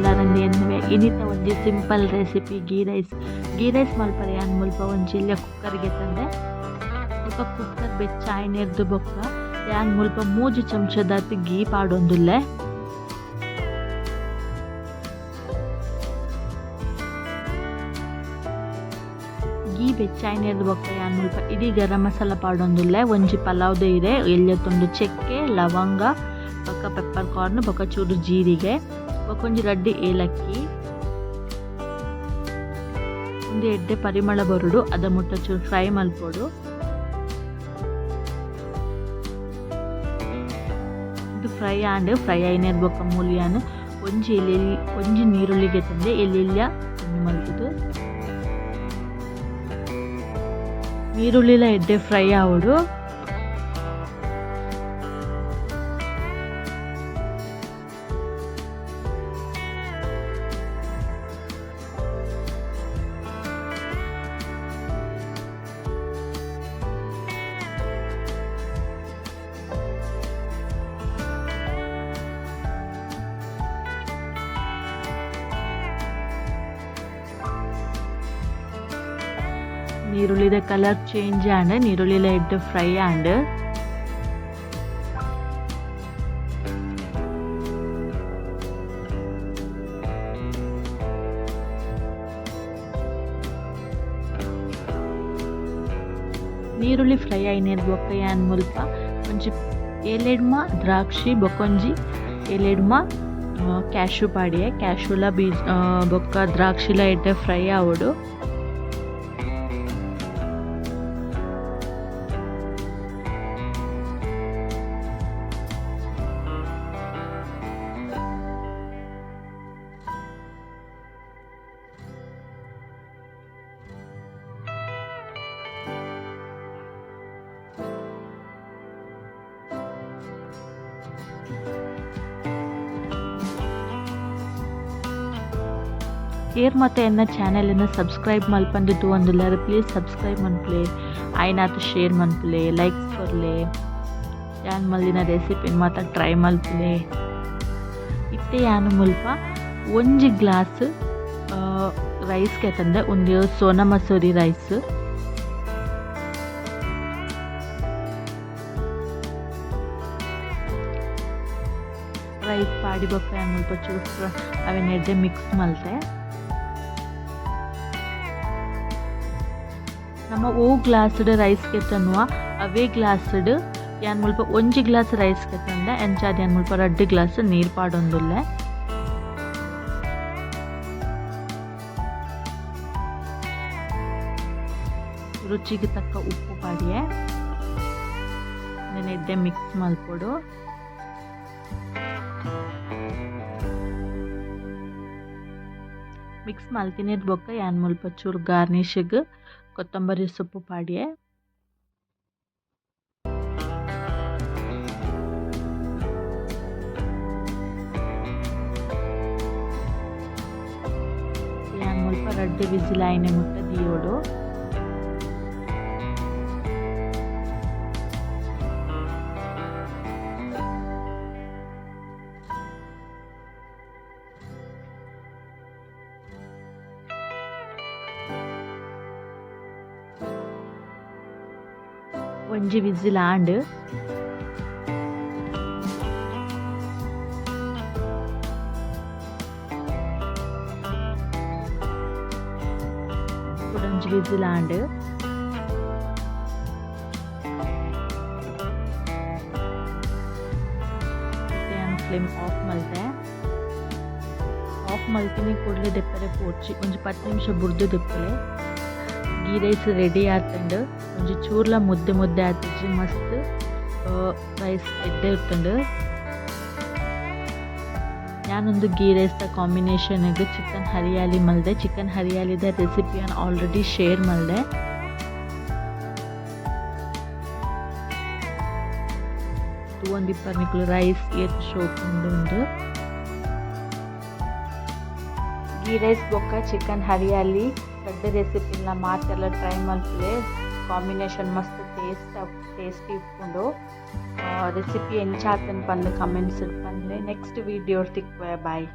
ಎಲ್ಲರನ್ನು ಎನ್ನುವೆ ಇನ್ನಿತ ಒಂಜಿ simple recipe ghee rice ಮಲ್ಪರೆ ಯಾನ್ ಮುಲ್ಪ ಒಂಜಿ ಇಲ್ಲೆ ಕುಕ್ಕರ್ಗೆ ತಂದೆ ಮುಲ್ಪ ಕುಕ್ಕರ್ ಬೆಚ್ಚ ಆಯ್ನೆರ್ದು ಬೊಕ್ಕ ಯಾನ್ ಮುಲ್ಪ 3 ಚಮಚದಾತ್ ಗೀ ಪಾಡೊಂದುಲ್ಲೆ ಗೀ ಬೆಚ್ಚ ಆಯ್ನೆರ್ದು ಬೊಕ್ಕ ಯಾನ್ ಮುಲ್ಪ ಇಡೀ ಗರಂ ಮಸಾಲ ಪಾಡೊಂದುಲ್ಲೆ ಒಂಜಿ ಪಲಾವ್ದ ಇರೆ ಎಲ್ಯತ್ತೊಂದು ಚೆಕ್ಕೆ ಲವಂಗ ಬೊಕ್ಕ ಪೆಪ್ಪರ್ ಕಾರ್ನ್ ಬೊಕ್ಕ ಚೂರು ಜೀರಿಗೆ ಬೊಕ್ಕ ಒಂಜಿ ರಡ್ಡಿ ಏಲಕ್ಕಿ ಒಂದು ಎಡ್ಡೆ ಪರಿಮಳ ಬರುಡು ಅದ ಮುಟ್ಟ ಚೂರು ಫ್ರೈ ಮಲ್ಪೊಡು ಇದು ಫ್ರೈ ಆಯ್ನೆರ್ ಬೊಕ್ಕ ಮೂಲಿಯಾನ್ ಒಂಜಿ ನೀರುಳ್ಳಿಗೆ ತಂದೆ ಎಲ್ಲೆಲ್ಲ ಮಲ್ಪುದು ನೀರುಳ್ಳಿಲ ಎಡ್ಡೆ ಫ್ರೈ ಆವಡು ನೀರುಳ್ಳಿದ ಕಲರ್ ಚೇಂಜ್ ಆಂಡ್ ನೀರುಳ್ಳಿಲ ಎಡ್ಡೆ ಫ್ರೈ ಆಂಡ್ ನೀರುಳ್ಳಿ ಫ್ರೈ ಆಯ್ನೆರ್ ಬೊಕ್ಕ ಯಾನ್ ಮುಲ್ಪ ಒಂಜಿ ಏಲೆಡ್ಮ ದ್ರಾಕ್ಷಿ ಬೊಕೊಂಜಿ ಏಲೆಡ್ಮ ಕ್ಯಾಶು ಪಾಡಿಯೆ ಕ್ಯಾಶುಲ ಬೀಜ ಬೊಕ್ಕ ದ್ರಾಕ್ಷಿಲ ಎಡ್ಡೆ ಫ್ರೈ ಆವಡು ಏರ್ ಮತ್ತೆ ಎನ್ನ ಚಾನೆಲ್ ಸಬ್ಸ್ಕ್ರೈಬ್ ಮಲ್ಪಂದು ತೂವೊಂದುಲ್ಲೆರ್ ಪ್ಲೀಸ್ ಸಬ್ಸ್ಕ್ರೈಬ್ ಮನ್ಪುಲೆ ಆಯ್ನಾತ್ ಶೇರ್ ಮನ್ಪುಲೆ ಲೈಕ್ಸ್ ಕೊರ್ಲೆ ಯಾನ್ ಮಲ್ದಿನ ರೆಸಿಪಿ ಮಾತ ಟ್ರೈ ಮಲ್ಪುಲೆ ಇತ್ತೆ ಯಾನು ಮುಲ್ಪ ಒಂಜಿ ಗ್ಲಾಸ್ ರೈಸ್ಗೆ ತಂದೆ ಒಂದು ಸೋನಾ ಮಸೂರಿ ರೈಸ್ ಪಾಡಿ ಬೊಕ್ಕ ಯಾನ್ ಮುಲ್ಪ ಚೂರು ಅವೆನ್ ಎಡ್ಡೆ ಮಿಕ್ಸ್ ಮಲ್ತೆ ನಮ್ಮ ಓ ಗ್ಲಾಸ್ಡ್ ರೈಸ್ಗೆ ತನ್ನುವ ಅವೇ ಗ್ಲಾಸ್ಡ್ ಯಾನ್ ಮುಲ್ಪ ಒಂಜಿ ಗ್ಲಾಸ್ ರೈಸ್ಗೆ ತಂದೆ ಎಂಚಾದ ಯಾನ್ ಮುಲ್ಪ 2 ಗ್ಲಾಸ್ ನೀರು ಪಾಡೊಂದುಲ್ಲೆ ರುಚಿಗೆ ತಕ್ಕ ಉಪ್ಪು ಪಾಡಿಯೆ ಎಡ್ಡೆ ಮಿಕ್ಸ್ ಮಲ್ಪೊಡು ಮಿಕ್ಸ್ ಮಲ್ತಿನಿದ್ ಬೊಕ್ಕ ಯಾನ್ ಮುಲ್ಪ ಚೂರು ಗಾರ್ನಿಷ್ಗ್ ಕೊತ್ತಂಬರಿ ಸೊಪ್ಪು ಪಾಡಿಯೆ ಯಾನ್ ಮುಲ್ಪ 2 ವಿಸಿಲ್ ಆಯ್ನೆ ಮುಟ್ಟ ದಿಯೋಡು ಒಂಜಿ ವಿಸಿಲ್ ಆಂಡ್ ಒಂಜಿ ವಿಸಿಲ್ ಆಂಡ್ ಫ್ಲೇಮ್ ಆಫ್ ಮಲ್ತೆ ಆಫ್ ಮಲ್ತಿನಿ ಕೂಡಲೇ ದೆಪ್ಪರೆ ಪೋಡ್ಚಿ ಒಂಜಿ 10 ನಿಮಿಷ ಬುರ್ದು ದೆಪ್ಪಲೆ ಗೀ ರೈಸ್ ರೆಡಿ ಆತಂಡು ಒಂಜಿ ಚೂರ್ಲ ಮುದ್ದೆ ಆತಜ್ಜಿ ಮಸ್ತ್ ರೈಸ್ ಎಡ್ಡೆ ಇತ್ತಂಡು ನಾನೊಂದು ಗೀ ರೈಸ್ದ ಕಾಂಬಿನೇಷನ್ಗೆ ಚಿಕನ್ ಹರಿಯಾಲಿ ಮಲ್ದೆ ಚಿಕನ್ ಹರಿಯಾಲಿದ ರೆಸಿಪಿಯನ್ನು ಆಲ್ರೆಡಿ ಶೇರ್ ಮಲ್ದೆ ಒಂದು 20 ನಿಕ್ಲು ರೈಸ್ ಏತ್ ಶೋಕುಂಡು ಗೀ ರೈಸ್ ಬೊಕ್ಕ ಚಿಕನ್ ಹರಿಯಾಲಿ ದೊಡ್ಡ ರೆಸಿಪಿನ ಮಾತೆಲ್ಲ ಟ್ರೈ ಮಲ್ಪಲೆ ಕಾಂಬಿನೇಷನ್ ಮಸ್ತ್ ಟೇಸ್ಟಿ ಇಟ್ಕೊಂಡು ರೆಸಿಪಿ ಎಂಚಾತನ್ ಪಂದು ಕಮೆಂಟ್ಸ್ ಪಂದ್ರೆ ನೆಕ್ಸ್ಟ್ ವಿಡಿಯೋ ತಿಕ್ವೆ ಬಾಯ್.